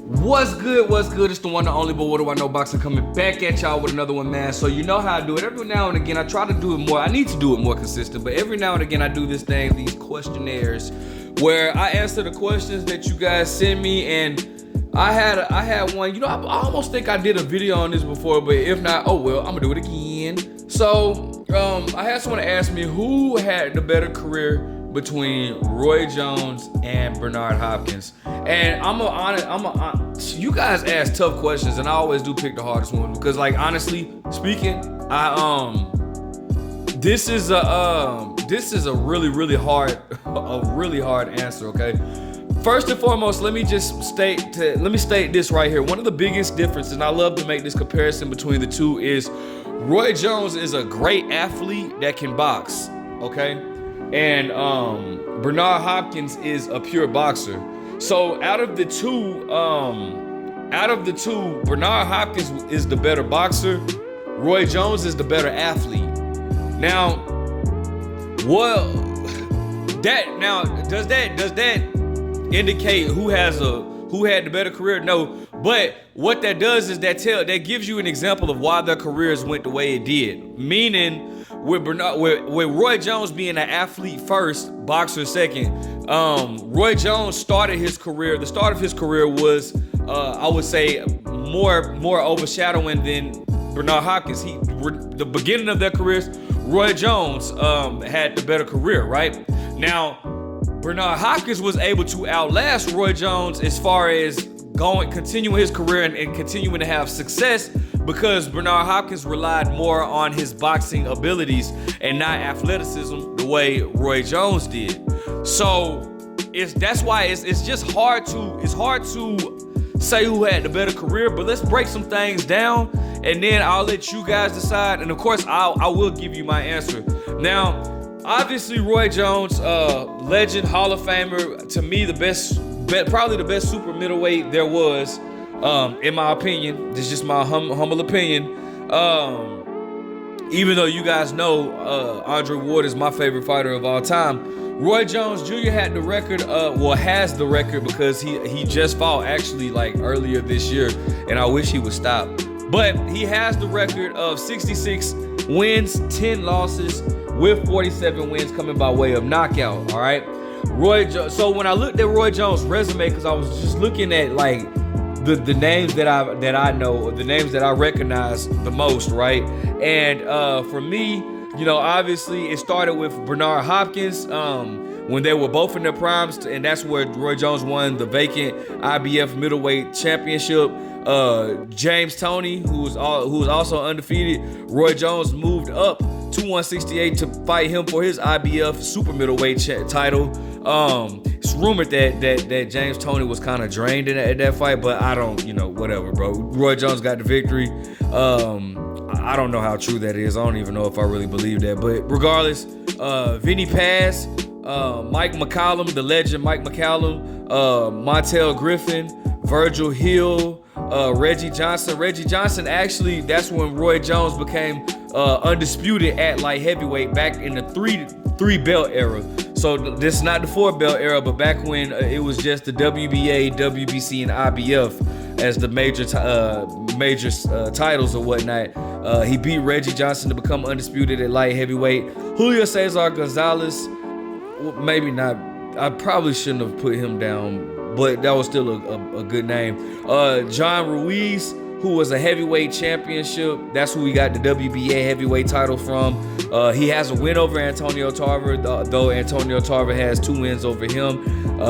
What's good? What's good? It's the one and only, but what do I know? Boxing coming back at y'all with another one, man. So you know how I do it. Every now and again, I try to do it more. I need to do it more consistent, but every now and again, I do this thing, these questionnaires, where I answer the questions that you guys send me. And I had one. You know, I almost think I did a video on this before, but if not, oh well, I'm gonna do it again. So I had someone ask me who had the better career between Roy Jones and Bernard Hopkins. And you guys ask tough questions, and I always do pick the hardest one because, like, honestly speaking, this is a really hard answer. Okay, first and foremost, let me state this right here. One of the biggest differences, and I love to make this comparison between the two, is Roy Jones is a great athlete that can box. Okay. And Bernard Hopkins is a pure boxer. So out of the two, Bernard Hopkins is the better boxer. Roy Jones is the better athlete. Now, does that indicate who had the better career? No. But what that does is that gives you an example of why their careers went the way it did. Meaning, with Roy Jones being an athlete first, boxer second, Roy Jones started his career. The start of his career was, I would say, more overshadowing than Bernard Hopkins. The beginning of their careers, Roy Jones had the better career, right? Now, Bernard Hopkins was able to outlast Roy Jones as far as continuing his career and continuing to have success, because Bernard Hopkins relied more on his boxing abilities and not athleticism the way Roy Jones did. So that's why it's just hard to say who had the better career. But let's break some things down, and then I'll let you guys decide. And of course, I will give you my answer. Now, obviously, Roy Jones, legend, Hall of Famer, to me probably the best super middleweight there was. In my opinion, this is just my humble opinion. Even though you guys know Andre Ward is my favorite fighter of all time, Roy Jones Jr. had the record. Has the record because he just fought actually like earlier this year, and I wish he would stop. But he has the record of 66 wins, 10 losses, with 47 wins coming by way of knockout. All right, So when I looked at Roy Jones' resume, because I was just looking at like the names that I know, the names that I recognize the most, right? And for me, you know, obviously it started with Bernard Hopkins when they were both in their primes, and that's where Roy Jones won the vacant IBF middleweight championship. James Toney, who was also undefeated, Roy Jones moved up to 168 to fight him for his IBF super middleweight title. It's rumored that James Toney was kind of drained in that fight, but I don't, whatever, bro. Roy Jones got the victory. I don't know how true that is. I don't even know if I really believe that, but regardless, Vinny Paz, Mike McCallum, the legend Mike McCallum, Montel Griffin, Virgil Hill, Reggie Johnson. Reggie Johnson, actually, that's when Roy Jones became undisputed at light heavyweight back in the three belt era. So this is not the 4-belt era, but back when it was just the WBA, WBC, and IBF as the major titles or whatnot. He beat Reggie Johnson to become undisputed at light heavyweight. Julio Cesar Gonzalez, maybe not. I probably shouldn't have put him down, but that was still a good name. John Ruiz, who was a heavyweight championship. That's who we got the WBA heavyweight title from. He has a win over Antonio Tarver, though Antonio Tarver has 2 wins over him.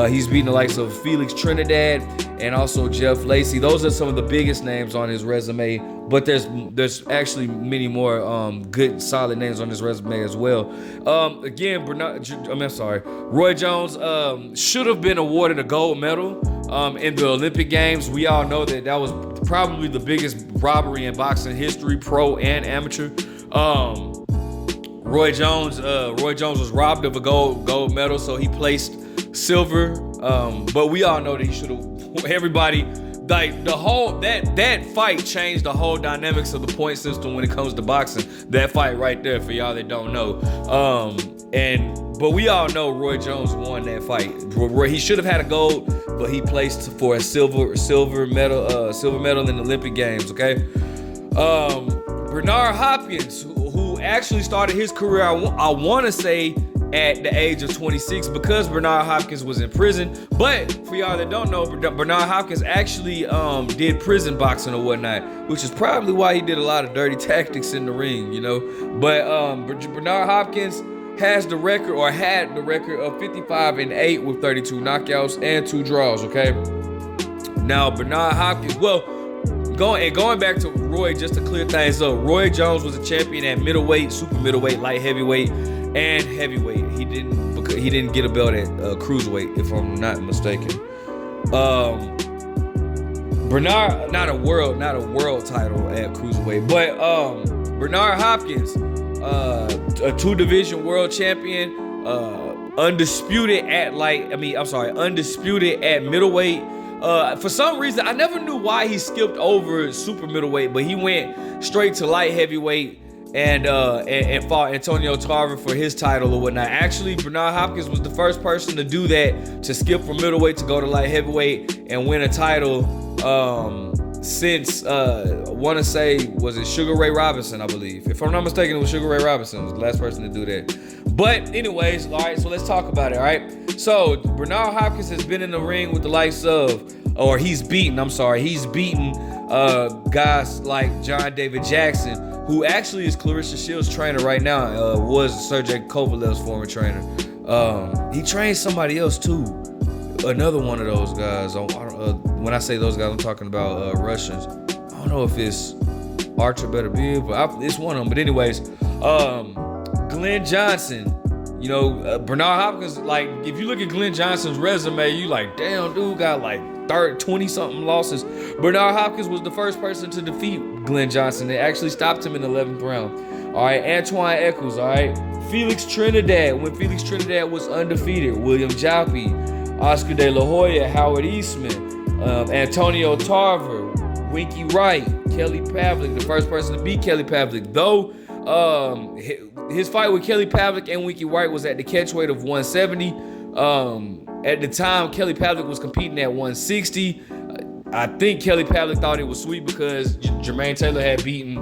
He's beaten the likes of Felix Trinidad and also Jeff Lacey. Those are some of the biggest names on his resume, but there's actually many more good, solid names on his resume as well. Again, Roy Jones should have been awarded a gold medal in the Olympic Games. We all know that was probably the biggest robbery in boxing history, pro and amateur. Roy Jones was robbed of a gold medal, so he placed silver. But we all know that he should have. Everybody, like the whole that fight changed the whole dynamics of the point system when it comes to boxing. That fight right there, for y'all that don't know. And But we all know Roy Jones won that fight. He should have had a gold, but he placed for a silver medal in the Olympic Games. Okay. Bernard Hopkins, who actually started his career, I want to say at the age of 26, because Bernard Hopkins was in prison. But for y'all that don't know, Bernard Hopkins actually did prison boxing or whatnot, which is probably why he did a lot of dirty tactics in the ring, you know. But Bernard Hopkins had the record of 55-8 with 32 knockouts and 2 draws. Okay. Now Bernard Hopkins, going back to Roy, just to clear things up, Roy Jones was a champion at middleweight, super middleweight, light heavyweight, and heavyweight. He didn't get a belt at cruiserweight, if I'm not mistaken. Bernard, not a world title at cruiserweight, but Bernard Hopkins, a 2-division world champion, undisputed at middleweight. For some reason, I never knew why he skipped over super middleweight, but he went straight to light heavyweight and fought Antonio Tarver for his title or whatnot. Actually, Bernard Hopkins was the first person to do that, to skip from middleweight to go to light heavyweight and win a title since I want to say, was it Sugar Ray Robinson, I believe. If I'm not mistaken, it was Sugar Ray Robinson was the last person to do that. But anyways, all right, so let's talk about it, all right? So Bernard Hopkins has been in the ring with the likes of, or he's beaten guys like John David Jackson, who actually is Clarissa Shields' trainer right now, was Sergey Kovalev's former trainer. He trained somebody else too, another one of those guys. When I say those guys, I'm talking about Russians. I don't know if it's Archer Beterbiev, but it's one of them. But anyways, Glenn Johnson, you know, Bernard Hopkins, like, if you look at Glenn Johnson's resume, you like, damn, dude got like 20-something losses. Bernard Hopkins was the first person to defeat Glenn Johnson. They actually stopped him in the 11th round. All right, Antoine Eccles, all right. Felix Trinidad, when Felix Trinidad was undefeated. William Joppy, Oscar De La Hoya, Howard Eastman, Antonio Tarver, Winky Wright, Kelly Pavlik, the first person to beat Kelly Pavlik. Though his fight with Kelly Pavlik and Winky Wright was at the catchweight of 170. At the time, Kelly Pavlik was competing at 160. I think Kelly Pavlik thought it was sweet because Jermaine Taylor had beaten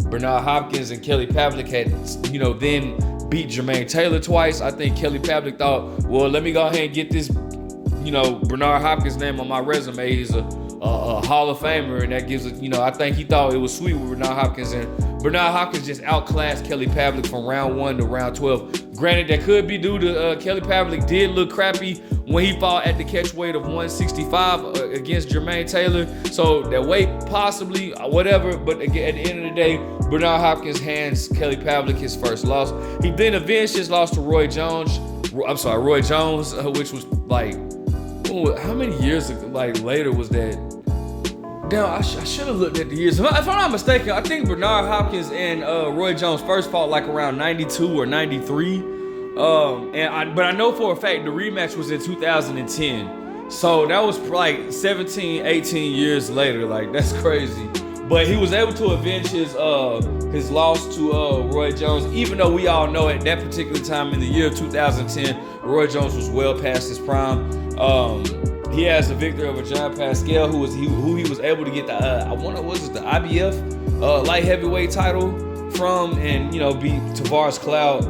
Bernard Hopkins, and Kelly Pavlik had, then beat Jermaine Taylor twice. I think Kelly Pavlik thought, well, let me go ahead and get this, Bernard Hopkins' name on my resume. He's a Hall of Famer, and that gives it, I think he thought it was sweet with Bernard Hopkins, and Bernard Hopkins just outclassed Kelly Pavlik from round 1 to round 12. Granted, that could be due to Kelly Pavlik did look crappy when he fought at the catchweight of 165 against Jermaine Taylor. So that weight possibly, whatever, but again, at the end of the day, Bernard Hopkins hands Kelly Pavlik his first loss. He then avenged his loss to Roy Jones, which was like, how many years later was that? Damn, I should have looked at the years. If I'm not mistaken, I think Bernard Hopkins and Roy Jones first fought like around 92 or 93. But I know for a fact the rematch was in 2010. So that was like 17, 18 years later. Like, that's crazy. But he was able to avenge his loss to Roy Jones, even though we all know at that particular time in the year of 2010, Roy Jones was well past his prime. He has the victory over John Pascal, who he was able to get the the IBF light heavyweight title from, and beat Tavares Cloud,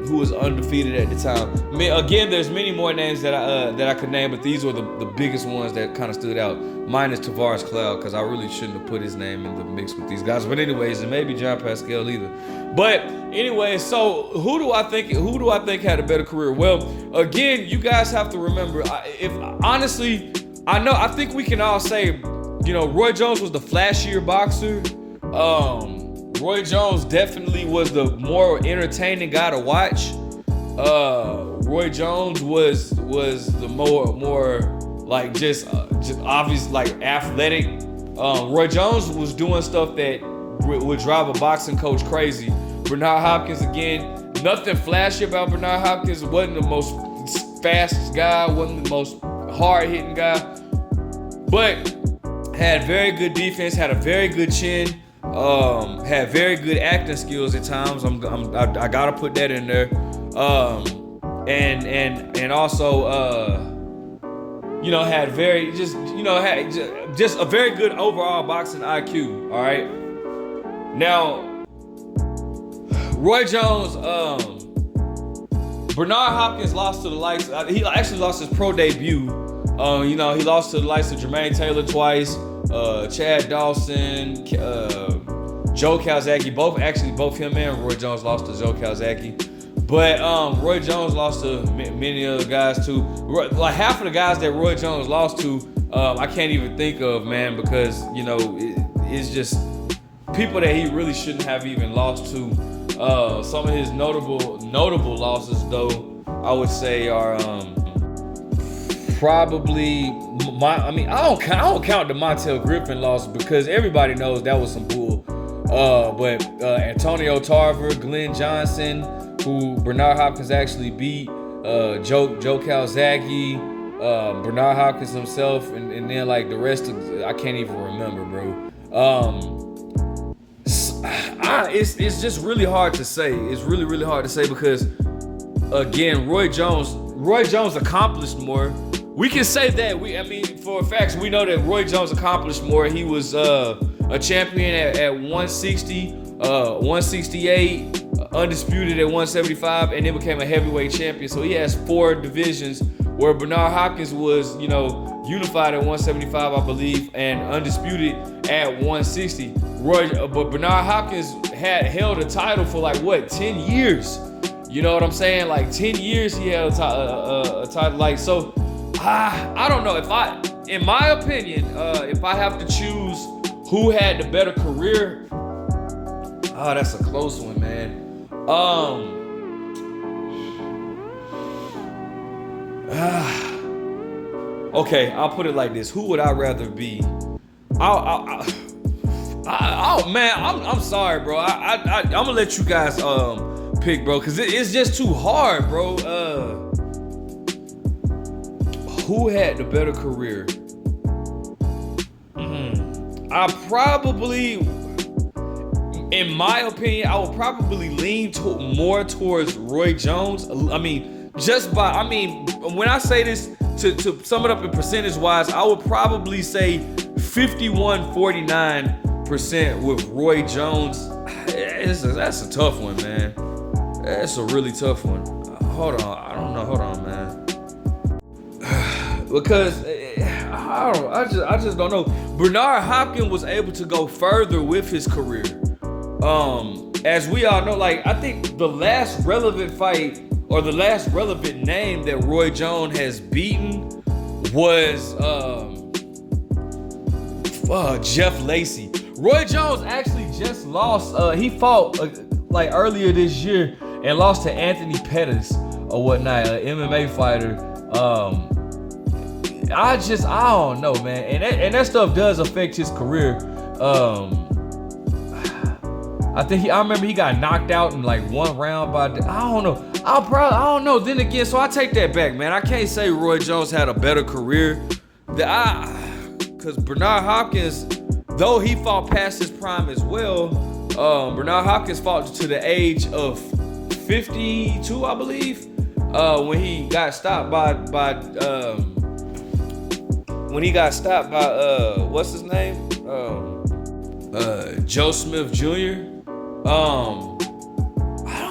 who was undefeated at the time. I mean, again, there's many more names that I could name, but these were the biggest ones that kind of stood out. Minus Tavares Cloud, because I really shouldn't have put his name in the mix with these guys. But anyways, and maybe John Pascal either. But anyways, so who do I think had a better career? Well, again, you guys have to remember. I think we can all say, Roy Jones was the flashier boxer. Roy Jones definitely was the more entertaining guy to watch. Roy Jones was the more like just obvious, like athletic. Roy Jones was doing stuff that would drive a boxing coach crazy. Bernard Hopkins, again, nothing flashy about Bernard Hopkins. Wasn't the most fastest guy, wasn't the most hard-hitting guy, but had very good defense, had a very good chin, had very good acting skills at times. I gotta put that in there. and also had very just a very good overall boxing IQ. All right. Now, Roy Jones, Bernard Hopkins lost to the likes. He actually lost his pro debut. He lost to the likes of Jermaine Taylor twice, Chad Dawson, Joe Calzaghe. Both him and Roy Jones lost to Joe Calzaghe. But Roy Jones lost to many other guys too. Like half of the guys that Roy Jones lost to, I can't even think of, man, because it's just people that he really shouldn't have even lost to. Some of his notable losses, though, I would say are probably I don't count the Montel Griffin loss because everybody knows that was some bull. But Antonio Tarver, Glenn Johnson, who Bernard Hopkins actually beat, Joe Calzaghe, Bernard Hopkins himself, and then like the rest of I can't even remember, bro. It's just really hard to say. It's really hard to say because again, Roy Jones accomplished more. We can say that. For facts, we know that Roy Jones accomplished more. He was a champion at 160, 168, undisputed at 175, and then became a heavyweight champion. So he has 4 divisions, where Bernard Hopkins was, unified at 175, I believe, and undisputed at 160. But Bernard Hopkins had held a title for 10 years? You know what I'm saying? 10 years he held a title. So I don't know. In my opinion, if I have to choose who had the better career, that's a close one, man. Okay, I'll put it like this. Who would I rather be? Man, I'm sorry, bro. I'm gonna let you guys pick, bro, because it's just too hard, bro. Who had the better career? I probably, in my opinion, I would probably lean more towards Roy Jones. When I say this, to sum it up in percentage-wise, I would probably say 51-49% with Roy Jones. That's a tough one, man. That's a really tough one. Hold on. I don't know. Hold on, man. Because I just don't know. Bernard Hopkins was able to go further with his career. As we all know, I think the last relevant fight or the last relevant name that Roy Jones has beaten was Jeff Lacey. Roy Jones actually just lost. He fought earlier this year and lost to Anthony Pettis or whatnot, an MMA fighter. I don't know, man, and that stuff does affect his career. I remember he got knocked out in 1 round by. I don't know. I don't know. Then again, so I take that back, man. I can't say Roy Jones had a better career. Because Bernard Hopkins, though he fought past his prime as well, Bernard Hopkins fought to the age of 52, I believe, when he got stopped by what's his name? Joe Smith Jr. I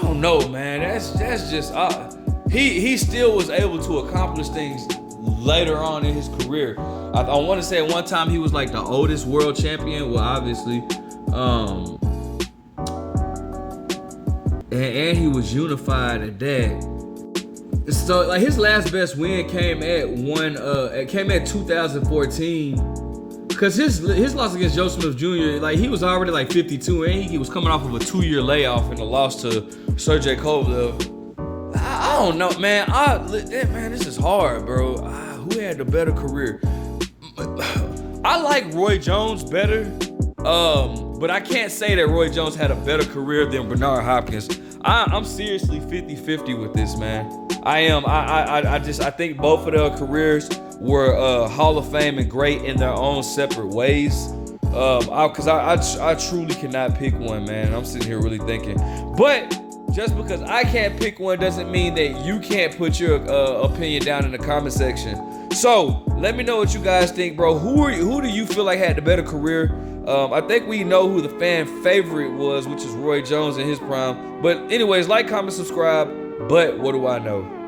don't know, man. That's just he still was able to accomplish things later on in his career. I want to say at one time he was the oldest world champion. Well, obviously, and he was unified at that. So his last best win came at 2014. Cause his loss against Joe Smith Jr., he was already 52, and he was coming off of a 2-year layoff and a loss to Sergey Kovalev. I don't know, man. Man, this is hard, bro. Who had the better career? I like Roy Jones better, but I can't say that Roy Jones had a better career than Bernard Hopkins. I'm seriously 50-50 with this, man. I am. I think both of their careers were Hall of Fame and great in their own separate ways. Because I truly cannot pick one, man. I'm sitting here really thinking. But just because I can't pick one doesn't mean that you can't put your opinion down in the comment section. So let me know what you guys think, bro. Who do you feel like had the better career? I think we know who the fan favorite was, which is Roy Jones in his prime. But anyways, like, comment, subscribe. But what do I know?